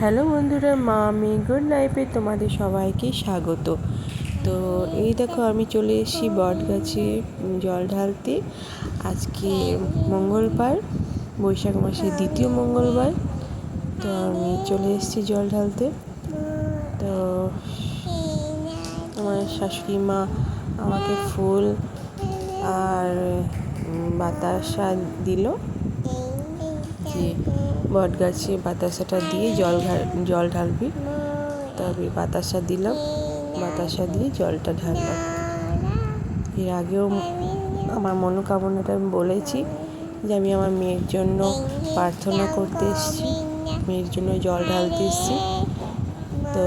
Hello বন্ধুরা, মামি good লাইফে তোমাদের সবাইকে স্বাগত। তো এই দেখো আমি চলে এসেছি বট গাছে জল ঢালতে। আজকে মঙ্গলবার, বৈশাখ মাসের দ্বিতীয় মঙ্গলবার। তো আমি চলে এসেছি জল ঢালতে। তো আমার শাশুড়ি মা আমাকে ফুল আর বাতাসা দিল, যে বট গাছে বাতাসাটা দিয়ে জল ঢালবি। তবে বাতাসা দিলাম, বাতাসা দিয়ে জলটা ঢাললাম। এর আগেও আমার মনোকামনাটা আমি বলেছি যে আমি আমার মেয়ের জন্য প্রার্থনা করতে এসেছি, মেয়ের জন্য জল ঢালতে এসেছি। তো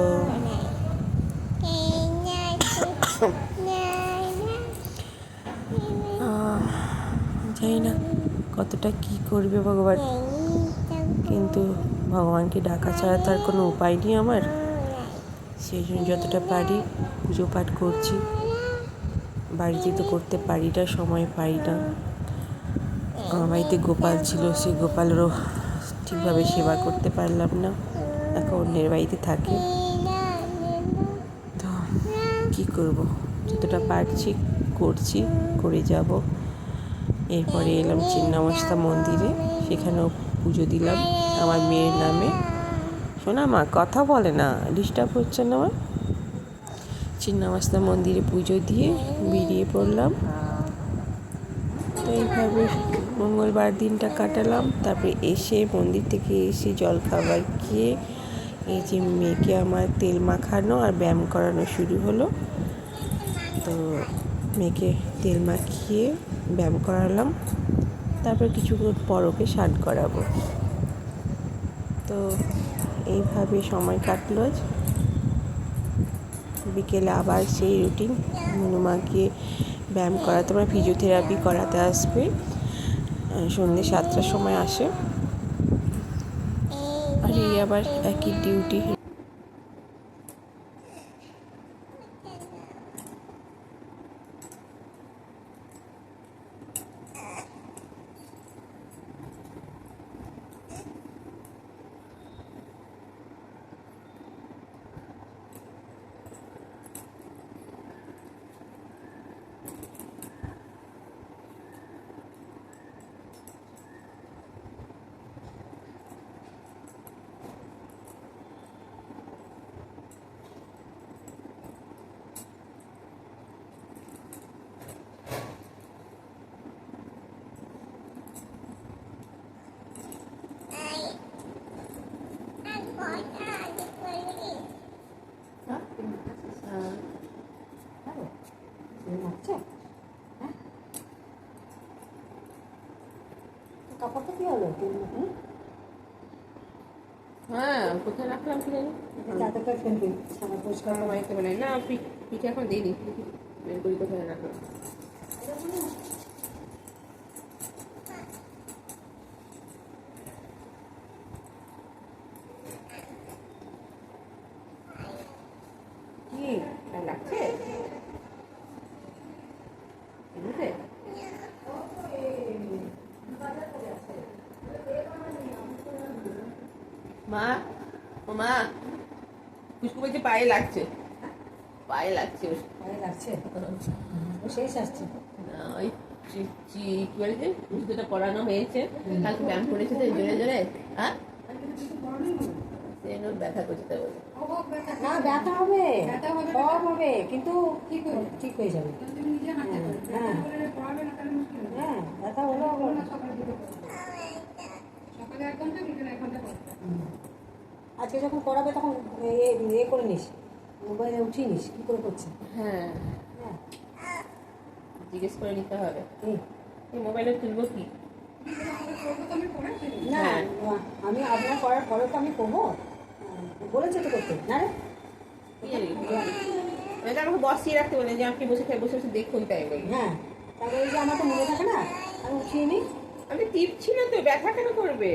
জানি না কতটা কী করবে ভগবান, কিন্তু ভগবানকে ডাকা ছাড়া তার কোনো উপায় নেই আমার। সেই জন্য যতটা পারি পুজো পাঠ করছি। বাড়িতে তো করতে পারি না, সময় পাই না। আমার বাড়িতে গোপাল ছিল, সেই গোপালেরও ঠিকভাবে সেবা করতে পারলাম না, এখন অন্যের বাড়িতে থাকে। তো কী করব, যতটা পারছি করছি, করে যাব। এরপরে এলাম চিন্নামস্তা মন্দিরে, সেখানেও পুজো দিলাম আমার মেয়ের নামে। শোনা মা কথা বলে না, ডিস্টার্ব হচ্ছে না আমার। চিন্নামস্তা মন্দিরে পুজো দিয়ে বেরিয়ে পড়লাম। তো এইভাবে মঙ্গলবার দিনটা কাটালাম। তারপরে এসে মন্দির থেকে এসে জলখাবার খেয়ে এই যে মেয়েকে আমার তেল মাখানো আর ব্যায়াম করানো শুরু হলো। তো মেয়েকে তেল মাখিয়ে ব্যায়াম করালাম, তারপর কিছুক্ষণ পর ওকে স্নান করাবো। তো এইভাবে সময় কাটলো আজ। বিকেলে আবার সেই রুটিন, হনুমাকে ব্যায়াম করাতে, আমার ফিজিওথেরাপি করাতে আসবে, সন্ধ্যে 7টার সময় আসে। আর এই আবার একই ডিউটি। কাপড়টা কি হলো? হ্যাঁ, কোথায় রাখলাম কি জানি। পরিষ্কার বাড়িতে বানাই না, পিঠে এখন দিইনি, বের করি কোথায় রাখলাম। কি লাগছে বুঝে? মা, ও মা, পুষ্কু বলছে পায়ে লাগছে, পায়ে লাগছে, পায়ে লাগছে, ও শেষ আসছে না ওই কি বলছে জুতোটা পরানো হয়েছে, কালকে ব্যায়াম করেছে তো জোরে জোরে। হ্যাঁ, ব্যথা করছে তাই বলে। না, ব্যথা হবে, সব হবে, কিন্তু ঠিক হয়ে যাবে। হ্যাঁ হ্যাঁ, ব্যথা হলো আজকে যখন করাবে তখন এ করে নিস, মোবাইলে উঠিয়ে নিস কী করে করছে। হ্যাঁ, জিজ্ঞেস করে নিতে হবে এই মোবাইলে তুলবো কি না। আমি আপনার করার পরে তো আমি করবো, বলেছে তো করতে না রে। আমাকে বসিয়ে রাখতে বলে যে আপনি বসে বসে বসে দেখুন, তাই বলি। হ্যাঁ, তারপরে যে আমার তো মনে থাকে না, আমি উঠিয়ে নিই। আমি টিপছি না তো, ব্যথা কেন করবে?